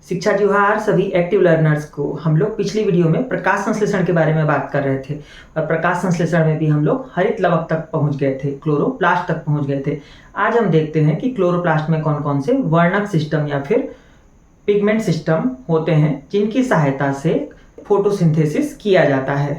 शिक्षा जोहार सभी एक्टिव लर्नर्स को। हम लोग पिछली वीडियो में प्रकाश संश्लेषण के बारे में बात कर रहे थे और प्रकाश संश्लेषण में भी हम लोग हरित लवक तक पहुंच गए थे, क्लोरोप्लास्ट तक पहुंच गए थे। आज हम देखते हैं कि क्लोरोप्लास्ट में कौन कौन से वर्णक सिस्टम या फिर पिगमेंट सिस्टम होते हैं जिनकी सहायता से फोटोसिंथेसिस किया जाता है।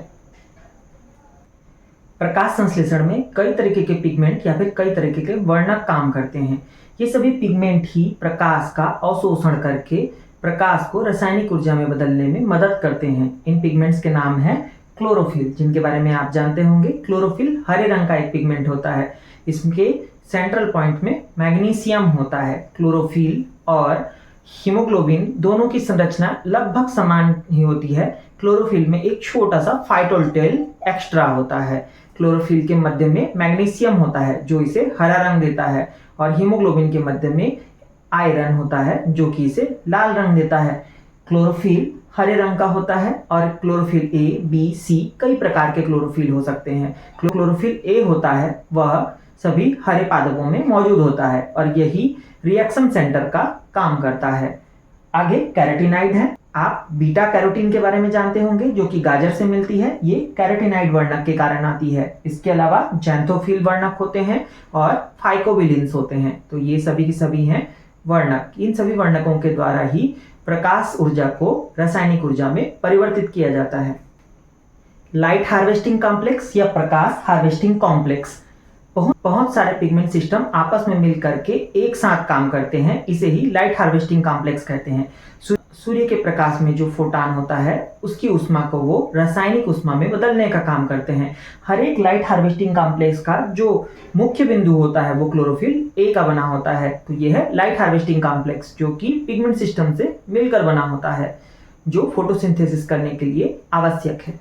प्रकाश संश्लेषण में कई तरीके के पिगमेंट या फिर कई तरीके के वर्णक काम करते हैं। ये सभी पिगमेंट ही प्रकाश का अवशोषण करके प्रकाश को रासायनिक ऊर्जा में बदलने में मदद करते हैं। इन पिगमेंट्स के नाम है क्लोरोफिल, जिनके बारे में आप जानते होंगे। क्लोरोफिल हरे रंग का एक पिगमेंट होता है। इसके सेंट्रल पॉइंट में मैग्नीशियम होता है। क्लोरोफिल और हीमोग्लोबिन दोनों की संरचना लगभग समान ही होती है। क्लोरोफिल में एक छोटा सा फाइटोल्टेल एक्स्ट्रा होता है। क्लोरोफिल के मध्य में मैग्नीशियम होता है जो इसे हरा रंग देता है, और हीमोग्लोबिन के मध्य में आयरन होता है जो कि इसे लाल रंग देता है। क्लोरोफिल हरे रंग का होता है और क्लोरोफिल ए, बी, सी कई प्रकार के क्लोरोफिल हो सकते हैं। क्लोरोफिल ए होता है वह सभी हरे पादपों में मौजूद होता है और यही रिएक्शन सेंटर का काम करता है। आगे कैरोटीनाइड है। आप बीटा कैरोटीन के बारे में जानते होंगे जो कि गाजर से मिलती है। ये कैरोटीनाइड वर्णक के कारण आती है। इसके अलावा जैंथोफिल वर्णक होते हैं और फाइकोबिलिन्स होते हैं। तो ये सभी की सभी हैं वर्णक। इन सभी वर्णकों के द्वारा ही प्रकाश ऊर्जा को रासायनिक ऊर्जा में परिवर्तित किया जाता है। लाइट हार्वेस्टिंग कॉम्प्लेक्स या प्रकाश हार्वेस्टिंग कॉम्प्लेक्स, बहुत सारे पिगमेंट सिस्टम आपस में मिल करके एक साथ काम करते हैं। इसे ही लाइट हार्वेस्टिंग कॉम्प्लेक्स कहते हैं। सूर्य के प्रकाश में जो फोटॉन होता है उसकी ऊष्मा को वो रासायनिक ऊष्मा में बदलने का काम करते हैं। हर एक लाइट हार्वेस्टिंग कॉम्प्लेक्स का जो मुख्य बिंदु होता है वो क्लोरोफिल ए का बना होता है। तो ये है लाइट हार्वेस्टिंग कॉम्प्लेक्स जो कि पिगमेंट सिस्टम से मिलकर बना होता है, जो फोटोसिंथेसिस करने के लिए आवश्यक है।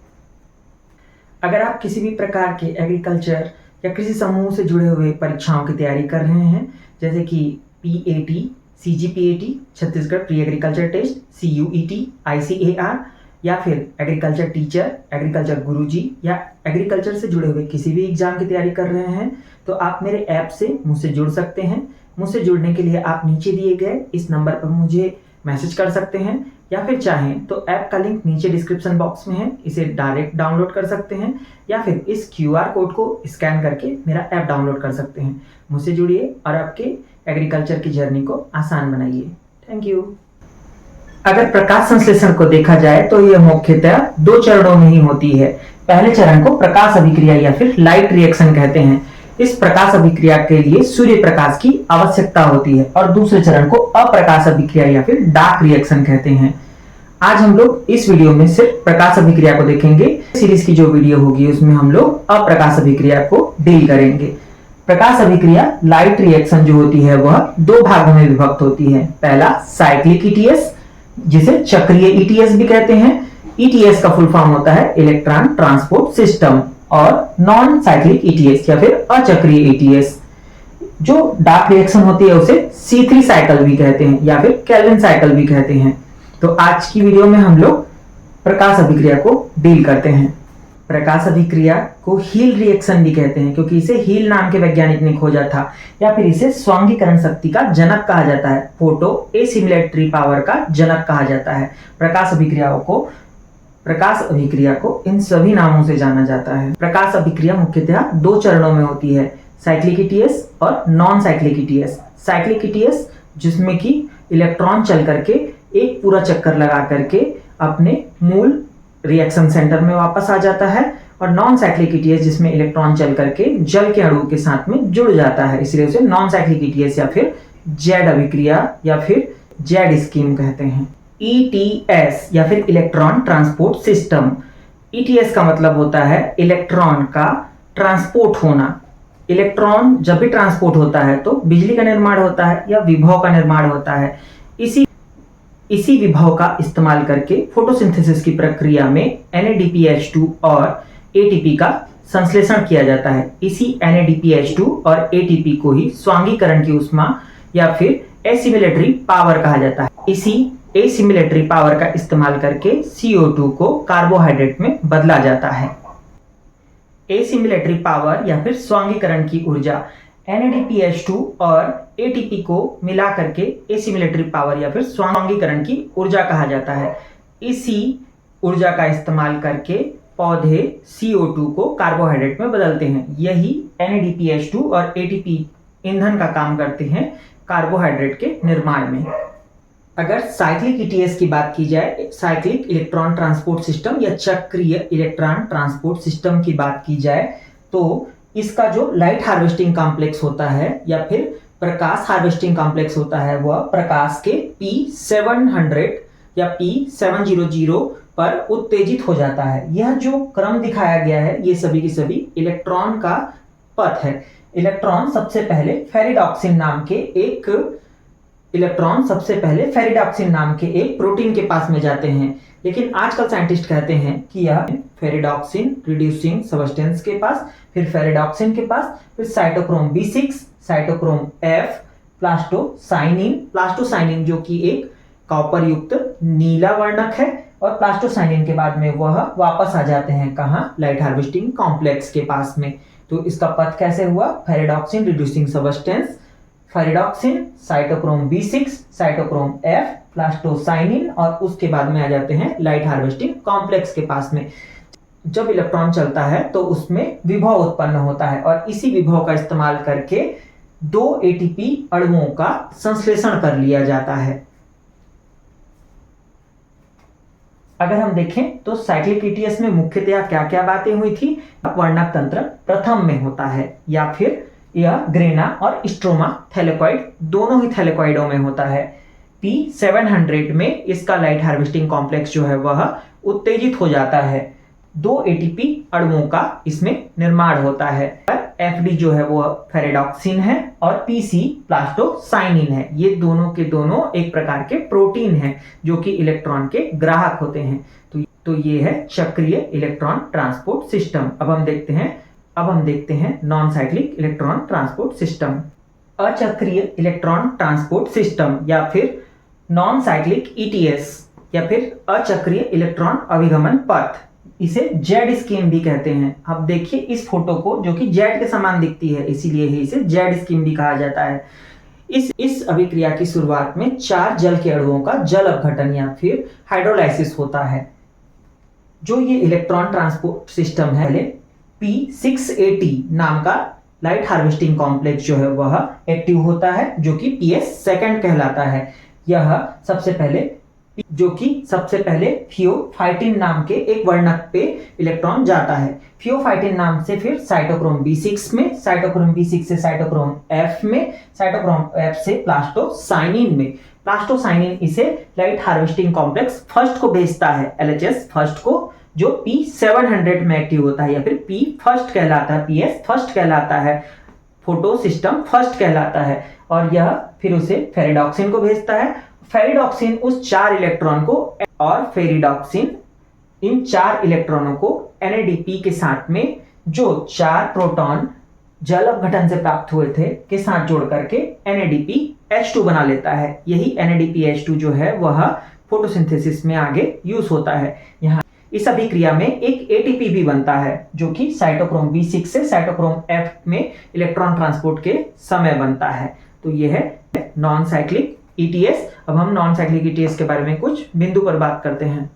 अगर आप किसी भी प्रकार के एग्रीकल्चर या कृषि समूह से जुड़े हुए परीक्षाओं की तैयारी कर रहे हैं, जैसे कि PAT, CGPAT Chhattisgarh pre agriculture test, CUET, ICAR, या फिर एग्रीकल्चर टीचर, एग्रीकल्चर गुरुजी या एग्रीकल्चर से जुड़े हुए किसी भी एग्जाम की तैयारी कर रहे हैं, तो आप मेरे ऐप से मुझसे जुड़ सकते हैं। मुझसे जुड़ने के लिए आप नीचे दिए गए इस नंबर पर मुझे मैसेज कर सकते हैं, या फिर चाहें तो ऐप का लिंक नीचे डिस्क्रिप्शन बॉक्स में है, इसे डायरेक्ट डाउनलोड कर सकते हैं, या फिर इस QR कोड को स्कैन करके मेरा ऐप डाउनलोड कर सकते हैं। मुझसे जुड़िए और आपके एग्रीकल्चर की जर्नी को आसान बनाइए। Thank you. अगर प्रकाश संश्लेषण को देखा जाए तो यह मुख्यतः 2 चरणों में ही होती है। पहले चरण को प्रकाश अभिक्रिया या फिर लाइट रिएक्शन कहते हैं। इस प्रकाश अभिक्रिया के लिए सूर्य प्रकाश की आवश्यकता होती है, और दूसरे चरण को अप्रकाश अभिक्रिया या फिर डार्क रिएक्शन कहते हैं। आज हम लोग इस वीडियो में सिर्फ प्रकाश अभिक्रिया को देखेंगे। सीरीज की जो वीडियो होगी उसमें हम लोग अप्रकाश अभिक्रिया को डील करेंगे। प्रकाश अभिक्रिया लाइट रिएक्शन जो होती है वह 2 भागों में विभक्त होती है। पहला साइक्लिक ETS, जिसे चक्रीय ETS भी कहते हैं। ETS का फुल फॉर्म होता है इलेक्ट्रॉन ट्रांसपोर्ट सिस्टम, और नॉन साइक्लिक ETS या फिर अचक्रीय ETS जो डार्क रिएक्शन होती है उसे C3 साइकिल भी कहते हैं या फिर केल्विन साइकिल भी कहते हैं। तो आज की वीडियो में हम लोग प्रकाश अभिक्रिया को डील करते हैं। प्रकाश अभिक्रिया को हील रिएक्शन भी कहते हैं क्योंकि इसे हील नाम के वैज्ञानिक ने खोजा था, या फिर इसे स्वांगीकरण शक्ति का जनक कहा जाता है। फोटो एसिमुलेटरी पावर का जनक कहा जाता है। प्रकाश अभिक्रिया को इन सभी नामों से जाना जाता है। प्रकाश अभिक्रिया मुख्यतः 2 चरणों में होती है, साइक्लिक ETS और non cyclic ETS। Cyclic ETS जिसमें कि इलेक्ट्रॉन चल करके एक पूरा चक्कर लगा करके अपने मूल रिएक्शन सेंटर में वापस आ जाता है, और नॉन साइक्लिक ETS जिसमें इलेक्ट्रॉन चल करके जल के अणु के साथ में जुड़ जाता है, इसलिए उसे नॉन साइक्लिक ETS या फिर जेड अभिक्रिया या फिर जेड स्कीम कहते हैं। ETS या फिर इलेक्ट्रॉन ट्रांसपोर्ट सिस्टम। ETS का मतलब होता है इलेक्ट्रॉन का ट्रांसपोर्ट होना। इलेक्ट्रॉन जब भी ट्रांसपोर्ट होता है तो बिजली का निर्माण होता है या विभव का निर्माण होता है। इसी विभव का इस्तेमाल करके फोटोसिंथेसिस की प्रक्रिया में NADPH2 और ATP का संश्लेषण किया जाता है। इसी NADPH2 और ATP को ही स्वांगीकरण की ऊष्मा या फिर एसिमुलेटरी पावर कहा जाता है। इसी एसिमुलेटरी पावर का इस्तेमाल करके CO2 को कार्बोहाइड्रेट में बदला जाता है। एसिमुलेटरी पावर या फिर स्वांगीकरण की ऊर्जा NADPH2 और एटीपी को मिला करके एसिमिलेटरी पावर या फिर स्वांगीकरण की ऊर्जा कहा जाता है। इसी ऊर्जा का इस्तेमाल करके पौधे CO2 को कार्बोहाइड्रेट में बदलते हैं। यही NADPH2 और ATP ईंधन का काम करते हैं कार्बोहाइड्रेट के निर्माण में। अगर साइक्लिक ETS की बात की जाए, साइक्लिक इलेक्ट्रॉन ट्रांसपोर्ट सिस्टम या चक्रीय इलेक्ट्रॉन ट्रांसपोर्ट सिस्टम की बात की जाए, तो इसका जो लाइट हार्वेस्टिंग कॉम्प्लेक्स होता है या फिर प्रकाश हार्वेस्टिंग कॉम्प्लेक्स होता है, वह प्रकाश के P700 या P700 पर उत्तेजित हो जाता है। यह जो क्रम दिखाया गया है, ये सभी की सभी इलेक्ट्रॉन का पथ है। इलेक्ट्रॉन सबसे पहले फेरिडॉक्सिन नाम के एक प्रोटीन के पास में जाते हैं, लेकिन आजकल साइंटिस्ट कहते हैं कि यह फेरिडॉक्सिन रिड्यूसिंग सब्सटेंस के पास, फिर फेरिडॉक्सिन के पास, फिर cytochrome B6, cytochrome F, plastocyanin जो कि एक कॉपर युक्त नीला वर्णक है, और प्लास्टोसाइनिन के बाद में वह वापस आ जाते हैं कहाँ, लाइट हार्वेस्टिंग कॉम्प्लेक्स के पास में। तो इसका पथ कैसे हुआ, ferredoxin reducing substance, ferredoxin, cytochrome B6, cytochrome F, plastocyanin, और उसके बाद में आ जाते हैं लाइट हार्वेस्टिंग कॉम्प्लेक्स के पास में। जब इलेक्ट्रॉन चलता है तो उसमें विभव उत्पन्न होता है, और इसी विभव का इस्तेमाल करके 2 ATP अणुओं का संश्लेषण कर लिया जाता है। अगर हम देखें तो साइक्लिक ETS में मुख्यतया क्या क्या बातें हुई थी। वर्णक तंत्र प्रथम में होता है, या फिर यह ग्रेना और स्ट्रोमा थैलेकॉइड दोनों ही थैलेकॉइडों में होता है। P700 में इसका लाइट हार्वेस्टिंग कॉम्प्लेक्स जो है वह उत्तेजित हो जाता है। 2 ATP अणुओं का इसमें निर्माण होता है। FD जो है वो फेरिडॉक्सिन है और PC प्लास्टोसाइनिन है। ये दोनों के दोनों एक प्रकार के प्रोटीन हैं जो कि इलेक्ट्रॉन के ग्राहक होते हैं। तो ये है चक्रीय इलेक्ट्रॉन ट्रांसपोर्ट सिस्टम। अब हम देखते हैं non cyclic electron transport system. अचक्रीय इलेक्ट्रॉन ट्रांसपोर्ट सिस्टम या फिर नॉन साइक्लिक ETS या फिर अचक्रीय इलेक्ट्रॉन अभिगमन पथ, इसे जेड स्कीम भी कहते हैं। अब देखिए इस फोटो को, जो कि जेड के समान दिखती है, इसीलिए ही इसे जेड स्कीम भी कहा जाता है। इस अभिक्रिया की शुरुआत में 4 जल के अणुओं का जल अपघटन या फिर हाइड्रोलाइसिस होता है। जो ये इलेक्ट्रॉन ट्रांसपोर्ट सिस्टम है, P680 नाम का लाइट हार्वेस्टिंग कॉम्प्लेक्स जो है वह एक्टिव होता है, जो कि PS सेकंड कहलाता है। यह सबसे पहले थियोफाइटिन नाम के एक वर्णक पे इलेक्ट्रॉन जाता है। थियोफाइटिन नाम से फिर साइटोक्रोम B6 में, साइटोक्रोम B6 से साइटोक्रोम F में, साइटोक्रोम F से प्लास्टोसाइनिन में। प्लास्टोसाइनिन इसे लाइट हार्वेस्टिंग कॉम्प्लेक्स फर्स्ट को भेजता है, LHS फर्स्ट को, जो P700 में एक्टिव होता है या फिर P फर्स्ट कहलाता है, PS फर्स्ट कहलाता है, फोटो सिस्टम फर्स्ट कहलाता है। और यह फिर उसे फेरिडॉक्सिन को भेजता है। फेरिडॉक्सिन उस 4 इलेक्ट्रॉन को, और फेरिडॉक्सिन इन 4 इलेक्ट्रॉनों को NADP के साथ में जो 4 प्रोटॉन जल अपघटन से प्राप्त हुए थे के साथ जोड़ करके NADPH2 बना लेता है। यही NADPH2 जो है वह फोटोसिंथेसिस में आगे यूज होता है। यहाँ इस अभिक्रिया में एक ATP भी बनता है, जो कि साइटोक्रोम B6 से साइटोक्रोम F में इलेक्ट्रॉन ट्रांसपोर्ट के समय बनता है। तो यह है नॉन साइक्लिक ETS। अब हम नॉन साइक्लिक ETS के बारे में कुछ बिंदु पर बात करते हैं।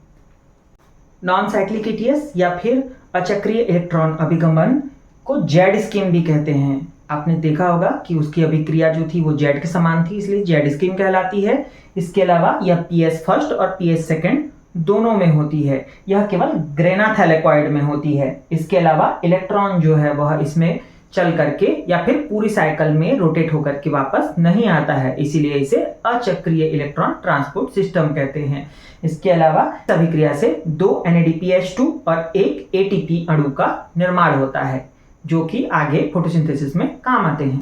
नॉन साइक्लिक ETS या फिर अचक्रीय इलेक्ट्रॉन अभिगमन को जेड स्कीम भी कहते हैं। आपने देखा होगा कि उसकी अभिक्रिया जो थी वो जेड के समान थी, इसलिए जेड स्कीम कहलाती है। इसके अलावा यह PS फर्स्ट और PS सेकंड दोनों में होती है। यह केवल ग्रेना थैलेकॉइड में होती है। इसके अलावा इलेक्ट्रॉन जो है वह इसमें चल करके या फिर पूरी साइकिल में रोटेट होकर के वापस नहीं आता है, इसीलिए इसे अचक्रीय इलेक्ट्रॉन ट्रांसपोर्ट सिस्टम कहते हैं। इसके अलावा इस अभिक्रिया से 2 NADPH2 और 1 ATP अणु का निर्माण होता है, जो कि आगे फोटोसिंथेसिस में काम आते हैं।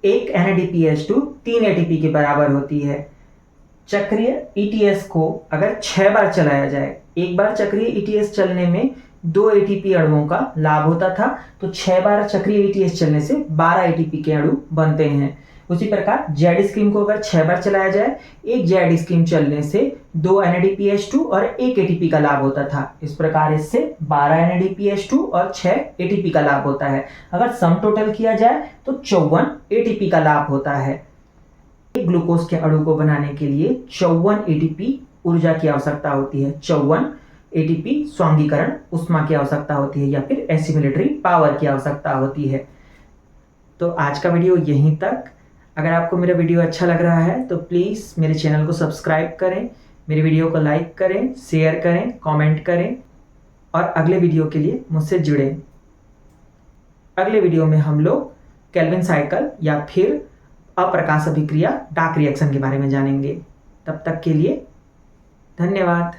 1 NADPH2 3 ATP के बराबर होती है। चक्रीय ETS को अगर 6 बार चलाया जाए, एक बार चक्रीय ETS चलने में 2 ATP अणुओं का लाभ होता था, तो 6 बार चक्रीय ETS चलने से 12 ATP के अणु बनते हैं। उसी प्रकार जेड स्कीम को अगर 6 बार चलाया जाए, एक जेड स्कीम चलने से 2 NADPH2 और 1 ATP का लाभ होता था। इस प्रकार इससे 12 NADPH2 और 6 ATP का लाभ होता है। अगर सम टोटल किया जाए तो 54 ATP का लाभ होता है। एक ग्लूकोज के अणु को बनाने के लिए 54 एटीपी ऊर्जा की आवश्यकता होती है। 54 एटीपी स्वांगीकरण उष्मा की आवश्यकता होती है या फिर एसिमिलेटरी पावर की आवश्यकता होती है। तो आज का वीडियो यहीं तक। अगर आपको मेरा वीडियो अच्छा लग रहा है तो प्लीज़ मेरे चैनल को सब्सक्राइब करें, मेरे वीडियो को लाइक करें, शेयर करें, कमेंट करें और अगले वीडियो के लिए मुझसे जुड़ें। अगले वीडियो में हम लोग केल्विन साइकिल या फिर अप्रकाश अभिक्रिया डार्क रिएक्शन के बारे में जानेंगे। तब तक के लिए धन्यवाद।